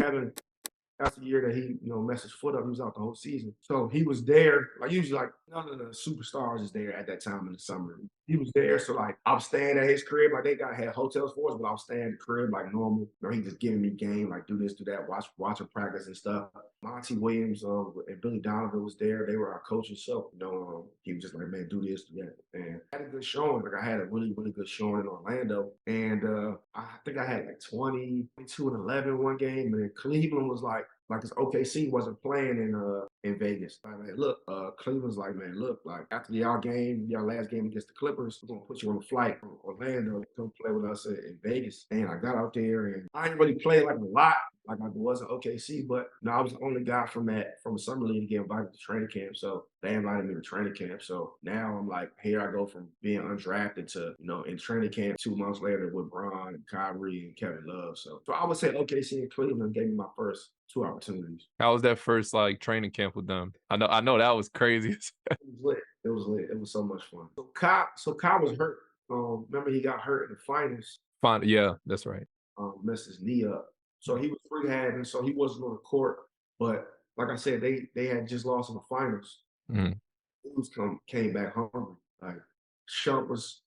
Kevin, that's the year that he, messed his foot up. He was out the whole season. So he was there. Like usually, like none of the superstars is there at that time in the summer. He was there. So like I was staying at his crib. Like they had hotels for us, but I was staying at the crib like normal. He just giving me game, like do this, do that, watching practice and stuff. Monty Williams and Billy Donovan was there. They were our coaches. So, he was just like, man, do this, do that. And I had a good showing. Like I had a really, really good showing in Orlando. And I think I had like 22 and 11 one game. And then Cleveland was like his OKC wasn't playing in Vegas. I mean, look, Cleveland's like, man, look, like after y'all last game against the Clippers, we're gonna put you on a flight from Orlando to come play with us in Vegas. And I got out there and I didn't really play like a lot, like I was in OKC, but I was the only guy from the summer league to get invited to training camp. So they invited me to training camp. So now I'm like, here I go from being undrafted to, in training camp 2 months later with Bron and Kyrie and Kevin Love. So I would say OKC and Cleveland gave me my first 2 opportunities. How was that first like training camp with them? I know that was crazy. It was lit. It was lit. It was so much fun. So Kai was hurt. Remember he got hurt in the finals. Fine, yeah, that's right. Messed his knee up. So he was rehabbing, so he wasn't on the court. But like I said, they had just lost in the finals. Mhm. Came back hungry. Like Shump was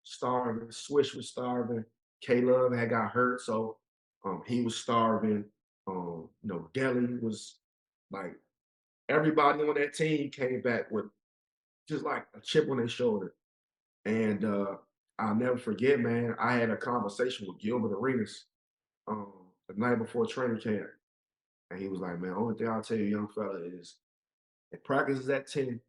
starving, Swish was starving, K-Love had got hurt, so he was starving. Delly was like everybody on that team came back with just like a chip on their shoulder. And I'll never forget, man, I had a conversation with Gilbert Arenas the night before training camp. And he was like, man, only thing I'll tell you, young fella, is if practice is at 10,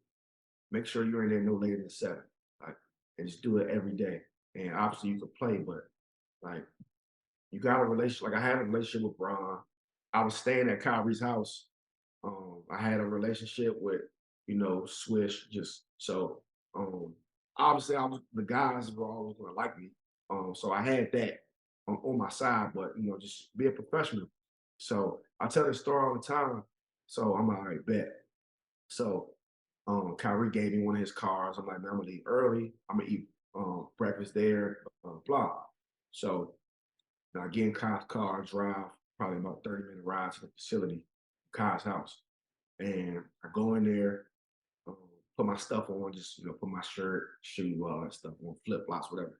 make sure you're in there no later than 7. Like, and just do it every day. And obviously you can play, but like you got a relationship. Like I had a relationship with Bron. I was staying at Kyrie's house. I had a relationship with, Swish. Just so obviously the guys were always gonna like me. So I had that on my side, but just be a professional. So I tell this story all the time. So I'm all right, bet. So Kyrie gave me one of his cars. I'm like, man, I'm gonna leave early. I'm gonna eat breakfast there, blah. So I get in Kai's car, drive probably about 30-minute ride to the facility, Kai's house. And I go in there, put my stuff on, just put my shirt, shoe, all that stuff on, flip flops, whatever.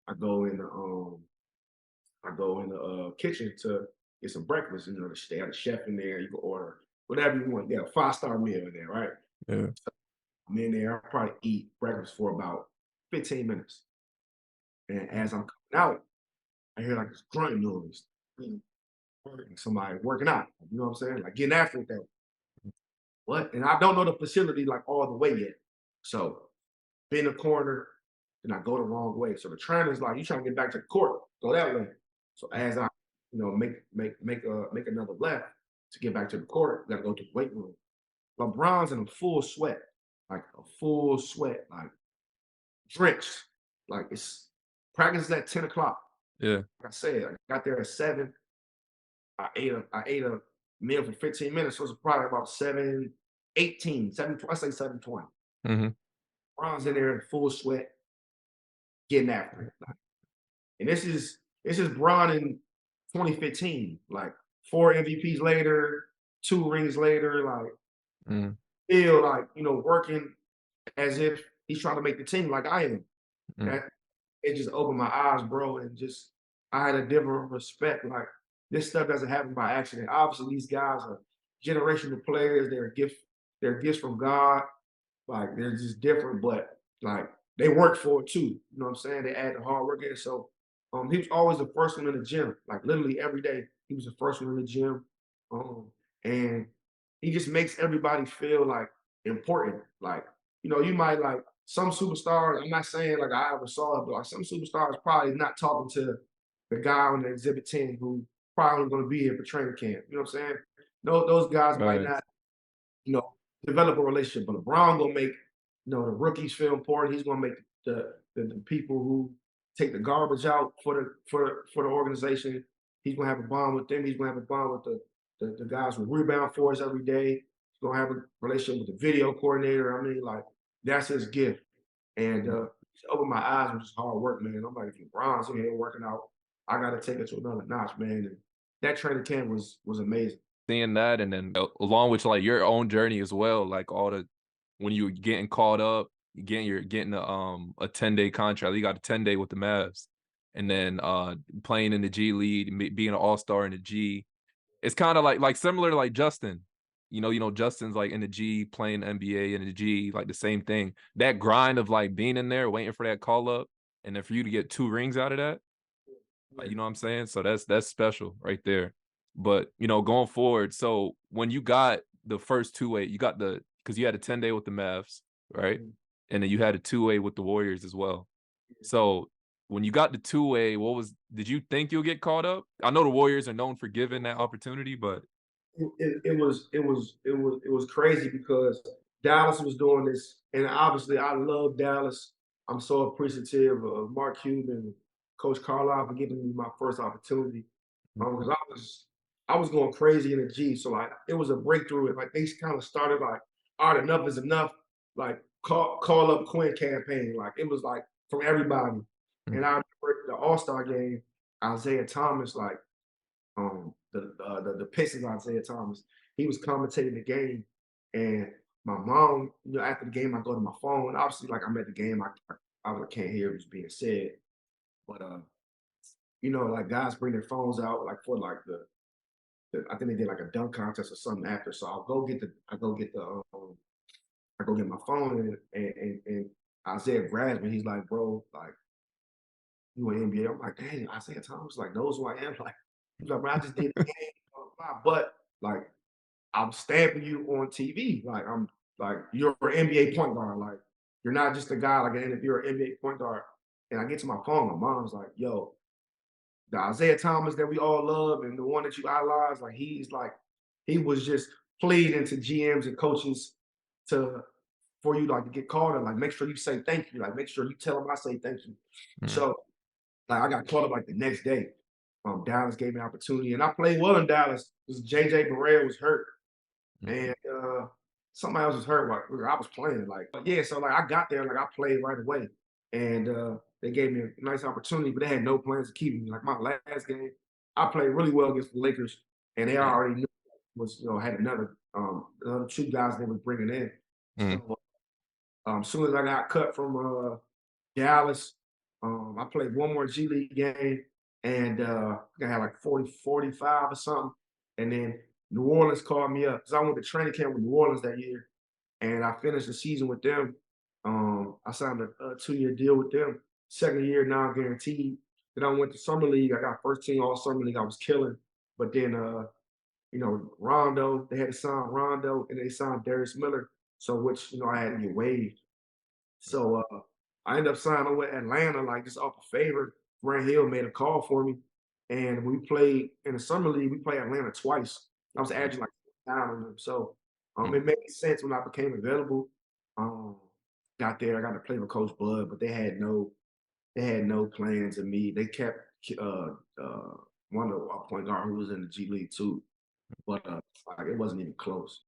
I go in the kitchen to get some breakfast. They have a chef in there. You can order whatever you want. They have a 5-star meal in there, right? Yeah. I'm in there. I'll probably eat breakfast for about 15 minutes. And as I'm coming out, I hear like this grunting noise. Somebody working out. You know what I'm saying? Like getting after it. What? And I don't know the facility like all the way yet. So be in the corner, and I go the wrong way. So the trainer's like, you trying to get back to the court, go that way. So as I, make another left to get back to the court, gotta go to the weight room. LeBron's in a full sweat, like drenched. Like it's practice is at 10 o'clock. Yeah. Like I said, I got there at 7. I ate a meal for 15 minutes, so it was probably about 7:18, I say 7:20. Mhm. LeBron's in there in full sweat, getting after it. And this is Bron in 2015, like 4 MVPs later, 2 rings later, like Mhm. still like, working as if he's trying to make the team like I am. Mhm. That it just opened my eyes, bro, and just I had a different respect. Like this stuff doesn't happen by accident. Obviously, these guys are generational players. They're gifts from God. Like they're just different, but like they work for it too. You know what I'm saying? They add the hard work in. So he was always the first one in the gym. Like literally every day, he was the first one in the gym. And he just makes everybody feel like important. Like, you might like some superstars, I'm not saying like I ever saw it, but like some superstars probably not talking to the guy on the exhibit 10 who probably gonna be here for training camp. You know what I'm saying? Those guys might Right. not you know, develop a relationship. But LeBron gonna make the rookies feel important. He's gonna make the people who take the garbage out for the organization. He's gonna have a bond with them. He's gonna have a bond with the guys who rebound for us every day. He's gonna have a relationship with the video coordinator. I mean, like that's his gift. And it's opened my eyes with his hard work, man. I'm like, if LeBron's in here working out, I gotta take it to another notch, man. And that training camp was amazing. Seeing that, and then along with like your own journey as well, like all the when you were getting called up, getting a 10-day contract. You got a 10-day with the Mavs, and then playing in the G League, being an All-Star in the G. It's kind of like similar to like Justin. Justin's like in the G playing NBA in the G, like the same thing. That grind of like being in there, waiting for that call up, and then for you to get 2 rings out of that, like, Yeah. you know what I'm saying? So that's special right there. But going forward, so when you got the first 2-way, you got because you had a 10-day with the Mavs, right? Mhm. And then you had a 2-way with the Warriors as well. So when you got the 2-way, did you think you'll get caught up? I know the Warriors are known for giving that opportunity, but It was crazy because Dallas was doing this, and obviously I love Dallas. I'm so appreciative of Mark Cuban, Coach Carlisle for giving me my first opportunity. Because I was going crazy in the G, so like it was a breakthrough. Like they kind of started like, all right, enough is enough. Like call up Quinn campaign. Like it was like from everybody. mm, And I remember the All Star game, Isaiah Thomas, like the Pistons Isaiah Thomas. He was commentating the game, and my mom, after the game, I go to my phone. Obviously, like I'm at the game, I can't hear what's being said, but like guys bring their phones out like for like I think they did like a dunk contest or something after. So I go get my phone and Isaiah grabs me. He's like, bro, like you in NBA? I'm like, dang, Isaiah Thomas like knows who I am. Like, he's like, bro, I just did the game, blah, blah, blah. But like I'm stamping you on TV. Like I'm like you're an NBA point guard. Like you're not just a guy like an you're an NBA point guard. And I get to my phone, my mom's like, yo, the Isaiah Thomas that we all love and the one that you idolize, he was just pleading to GMs and coaches to for you like to get called and like make sure you say thank you. Like make sure you tell them I say thank you. mm, So like I got called up like the next day. Dallas gave me an opportunity and I played well in Dallas because JJ Barea was hurt mm, and somebody else was hurt while I was playing. Like, but yeah, so like I got there, like I played right away, and they gave me a nice opportunity, but they had no plans to keep me. Like my last game, I played really well against the Lakers, and they mm, already knew had another 2 guys they was bringing in. mm, So as soon as I got cut from Dallas, I played one more G League game, and I had like 40, 45 or something, and then New Orleans called me up because I went to training camp with New Orleans that year, and I finished the season with them. I signed a 2-year deal with them. Second year now guaranteed. Then I went to summer league. I got first team all summer league. I was killing, but then Rondo, they had to sign Rondo, and they signed Darius Miller. So which I had to get waived. So I ended up signing with Atlanta, like just off a favor. Grant Hill made a call for me, and we played in the summer league. We played Atlanta twice. I was mm, averaging like down on them, so mm, it made sense when I became available. Um, got there, I got to play with Coach Bud, but they had no plans of me. They kept one of our point guard who was in the G League too, but like it wasn't even close.